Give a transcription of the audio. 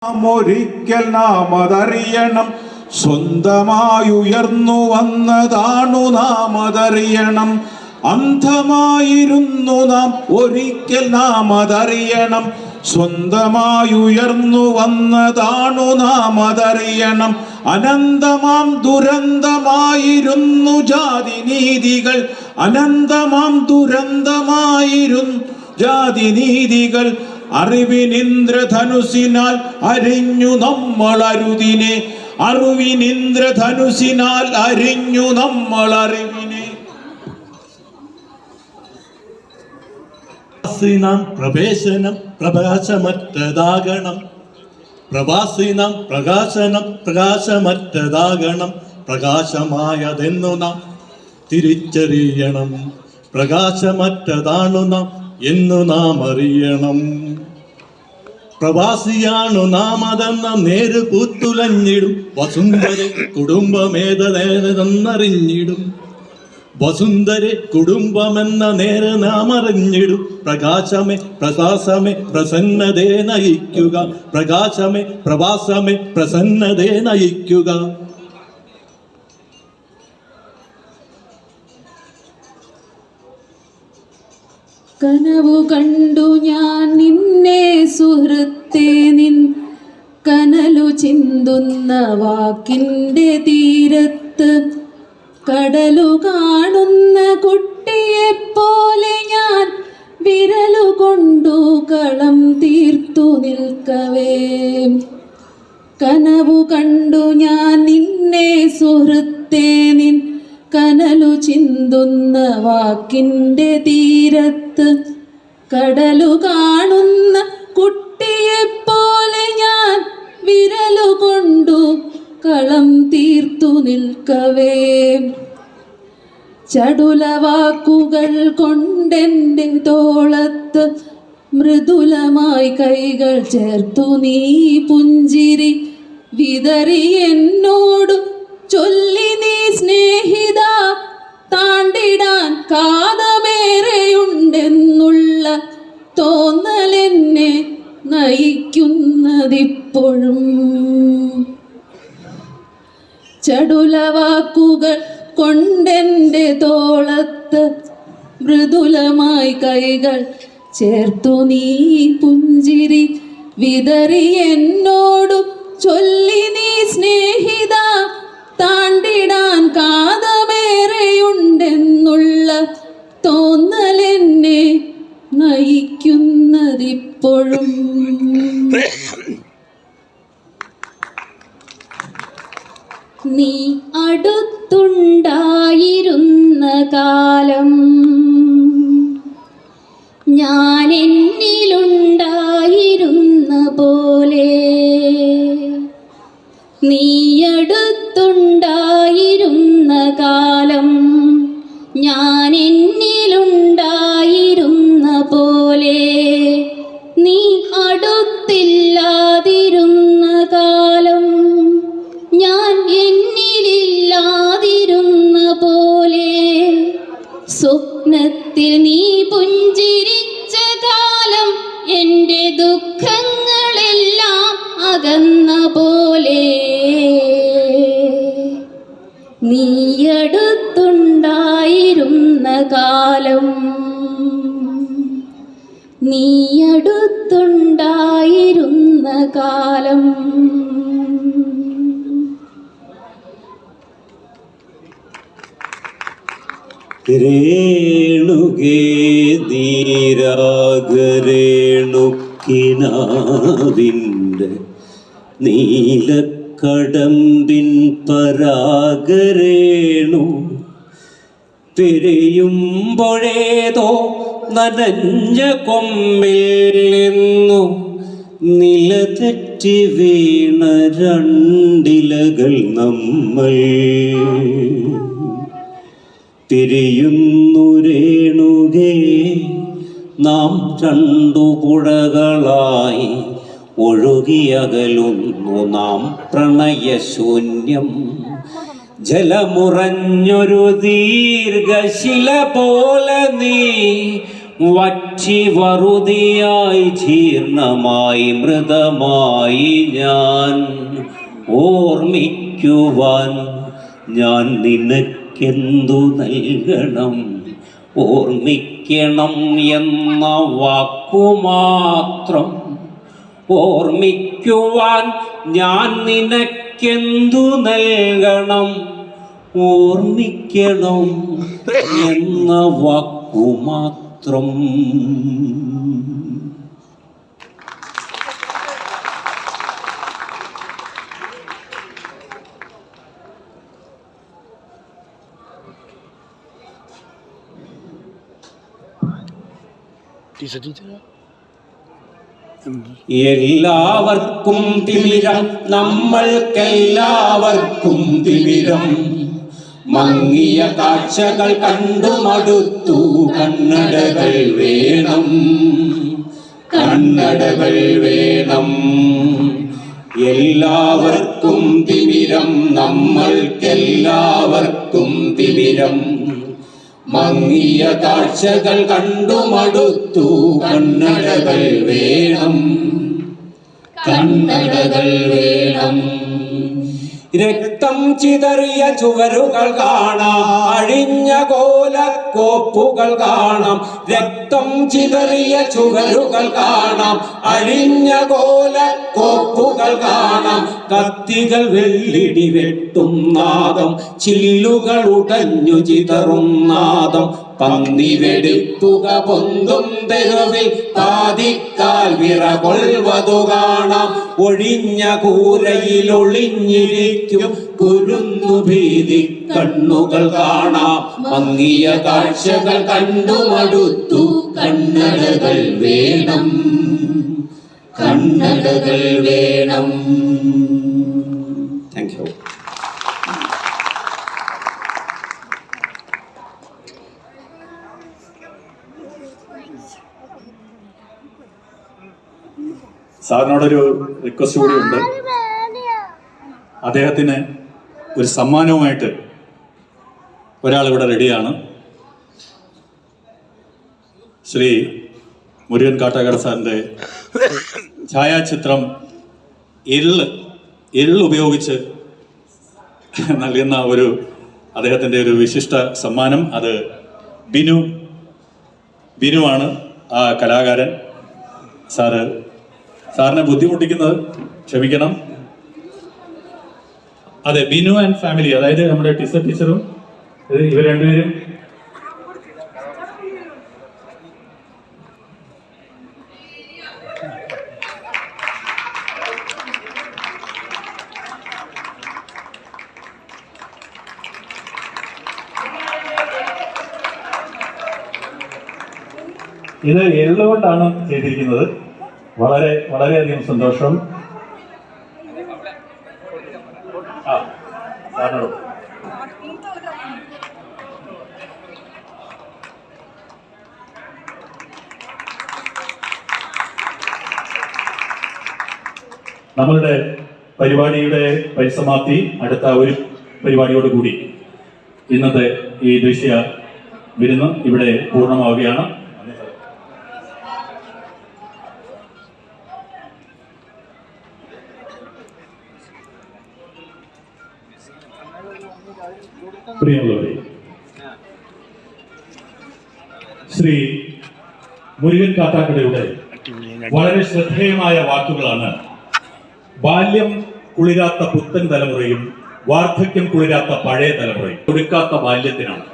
ഒരിക്കൽ നാം അതറിയണം, സ്വന്തമായുയർന്നു വന്നതാണു നാം അതറിയണം. അന്ധമായിരുന്നു നാം, ഒരിക്കൽ നാം അതറിയണം, സ്വന്തമായുയർന്നു വന്നതാണു നാം അതറിയണം. അനന്തമാം ദുരന്തമായിരുന്നു ജാതിനീതികൾ, അനന്തമാം ദുരന്തമായിരുന്നു ജാതിനീതികൾ. അറിവിനിന്ദ്രധനുസിനാൽ അരിഞ്ഞു നമ്മൾ അരുതിനെ, അറിവിനിന്ദ്രധനുസിനാൽ അരിഞ്ഞു നമ്മൾ അറിവിനെ. നാം പ്രവേശനം പ്രകാശമറ്റതാകണം, പ്രവാസിനാം പ്രകാശനം പ്രകാശമറ്റതാകണം. പ്രകാശമായതെന്നു നാം തിരിച്ചറിയണം, പ്രകാശമറ്റതാണു നാം എന്നു നാം അറിയണം. പ്രവാസിയാണു നാം അതെന്ന നേര് പൂത്തുലഞ്ഞിടും, വസുന്ധര കുടുംബമേതെന്നറിഞ്ഞിടും, വസുന്ധര കുടുംബമെന്ന നേര് നാം അറിഞ്ഞിടും. പ്രകാശമേ പ്രസാസമേ പ്രസന്നതേ നയിക്കുക, പ്രകാശമേ പ്രവാസമേ പ്രസന്നതേ നയിക്കുക. കനവു കണ്ടു ഞാൻ നിന്നെ സുഹൃത്തേ, നിൻ കനലു ചിന്തുന്ന വാക്കിൻ്റെ തീരത്ത്. കടലു കാണുന്ന കുട്ടിയെപ്പോലെ ഞാൻ വിരലു കൊണ്ടു കളം തീർത്തു നിൽക്കവേ. കനവു കണ്ടു ഞാൻ നിന്നെ സുഹൃത്തേ, നിൻ കനലു ചിന്തുന്ന വാക്കിൻ്റെ തീരത്ത്. കടലു കാണുന്ന കുട്ടിയെപ്പോലെ ഞാൻ വിരലു കൊണ്ടു കളം തീർത്തു നിൽക്കവേ. ചടുലവാക്കുകൾ കൊണ്ടെൻ്റെ തോളത്ത് മൃദുലമായി കൈകൾ ചേർത്തു നീ പുഞ്ചിരി വിതറി എന്നോടു ചൊല്ലി നീ സ്നേഹിത. താണ്ടിടാൻ കാതമേറെയുണ്ടെന്നുള്ള തോന്നലെന്നെ നയിക്കുന്നതിപ്പോഴും. ചടുലവാക്കുകൾ കൊണ്ടെൻ്റെ തോളത്ത് മൃദുലമായി കൈകൾ ചേർത്തു നീ പുഞ്ചിരി വിതറി എന്നോടു ചൊല്ലി നീ സ്നേഹിത. താണ്ടിടാൻ കാതമേറെയുണ്ടെന്നുള്ള തോന്നലെന്നെ നയിക്കുന്നതിപ്പോഴും. നീ അടുത്തുണ്ടായിരുന്ന കാലം ഞാൻ എന്നിലുണ്ടായിരുന്ന പോലെ, നീ അടുത്തുണ്ടായിരുന്ന കാലം ഞാൻ എന്നിലുണ്ടായിരുന്ന പോലെ, നീ അടുത്തില്ലാതിരുന്ന കാലം ഞാൻ എന്നിലില്ലാതിരുന്ന പോലെ. സ്വപ്നത്തിൽ നീ പുഞ്ചിരിച്ച കാലം എൻ്റെ ദുഃഖങ്ങളെല്ലാം അകന്ന പോലെ. നീ അടുത്തുണ്ടായിരുന്ന കാലം, നീ അടുത്തുണ്ടായിരുന്ന കാലം. രേണുകേ നീരാഗരേണുക്കിനാവിൻ്റെ നീലക്കടമ്പിൻ പരാഗരേണു. പിരിയുമ്പോഴേതോ നനഞ്ഞ കൊമ്പിൽ നിന്നു നിലതെറ്റി വീണ രണ്ടിലകൾ നമ്മൾ. പിരിയുന്നു രേണുകേ നാം രണ്ടു പുഴകളായി, ഒഴുകിയകലുന്നു നാം പ്രണയശൂന്യം. ജലമുറഞ്ഞൊരു ദീർഘശില പോലെ നീ വറ്റ പക്ഷി വറുതിയായി ജീർണമായി മൃതമായി ഞാൻ ഓർമ്മിക്കുവാൻ ഞാൻ നിനക്കെന്തു നൽകണം ഓർമ്മിക്കണം എന്ന വാക്കുമാത്രം ഓർമ്മിക്കുവാൻ ഞാൻ നിനക്കെന്തു നൽകണം ഓർമ്മിക്കണം എന്ന വാക്കുമാത്രം. എല്ലാവർക്കും തിമിരം നമ്മൾക്കെല്ലാവർക്കും തിമിരം മങ്ങിയ കാഴ്ചകൾ കണ്ടു മടുത്തു കണ്ണടകൾ വേണം കണ്ണടകൾ വേണം. എല്ലാവർക്കും തിമിരം നമ്മൾക്കെല്ലാവർക്കും തിമിരം മങ്ങിയ കാഴ്ചകൾ കണ്ടു മടുത്തു കണ്ണടകൾ വേണം കണ്ണടകൾ വേണം. രക്തം ചിതറിയ ചുവരുകൾ കാണാം അഴിഞ്ഞ കോലക്കോപ്പുകൾ കാണാം രക്തം ചിതറിയ ചുവരുകൾ കാണാം അഴിഞ്ഞ കോലക്കോപ്പുകൾ കാണാം. കത്തികൾ വെള്ളിടി വെട്ടും നാദം ചില്ലുകൾ ഉടഞ്ഞു ചിതറും നാദം പന്നി വെടിപ്പുക പൊന്തും തെരുവിൽ പാതിക്കാൽ വിറകൊള്ളുവതു കാണാം. ഒഴിഞ്ഞ കൂരയിൽ ഒളിഞ്ഞിരിക്കും കുരുന്നു ഭീതി കണ്ണുകൾ കാണാം. മങ്ങിയ കാഴ്ചകൾ കണ്ടു മടുത്തു കണ്ണടകൾ വേണം കണ്ണടകൾ വേണം. Thank you. സാറിനോടൊരു റിക്വസ്റ്റ് കൂടിയുണ്ട്. അദ്ദേഹത്തിന് ഒരു സമ്മാനവുമായിട്ട് ഒരാളിവിടെ റെഡിയാണ്. ശ്രീ മുരുകൻ കാട്ടാക്കട സാറിൻ്റെ ഛായാചിത്രം എള്ള് ഉപയോഗിച്ച് നൽകുന്ന അദ്ദേഹത്തിൻ്റെ ഒരു വിശിഷ്ട സമ്മാനം. അത് ബിനുവാണ് ആ കലാകാരൻ. സാറിനെ ബുദ്ധിമുട്ടിക്കുന്നത് ക്ഷമിക്കണം. അതെ, ബിനു ആൻഡ് ഫാമിലി, അതായത് നമ്മുടെ ടീച്ചറും ഇവർ രണ്ടുപേരും ഇത് എള്ളുകൊണ്ടാണ് ചെയ്തിരിക്കുന്നത്. വളരെയധികം സന്തോഷം. നമ്മളുടെ പരിപാടിയുടെ പരിസമാപ്തി അടുത്ത ഒരു പരിപാടിയോടുകൂടി ഇന്നത്തെ ഈ ദൃശ്യ വിരുന്ന് ഇവിടെ പൂർണ്ണമാവുകയാണ്. പ്രിയമുള്ളവരെ, ശ്രീ മുരുകൻ കാട്ടാക്കടയുടെ വളരെ ശ്രദ്ധേയമായ വാക്കുകളാണ് ബാല്യം കുളിരാത്ത പുത്തൻ തലമുറയും വാർദ്ധക്യം കുളിരാത്ത പഴയ തലമുറയും. കൊടുക്കാത്ത ബാല്യത്തിനാണ്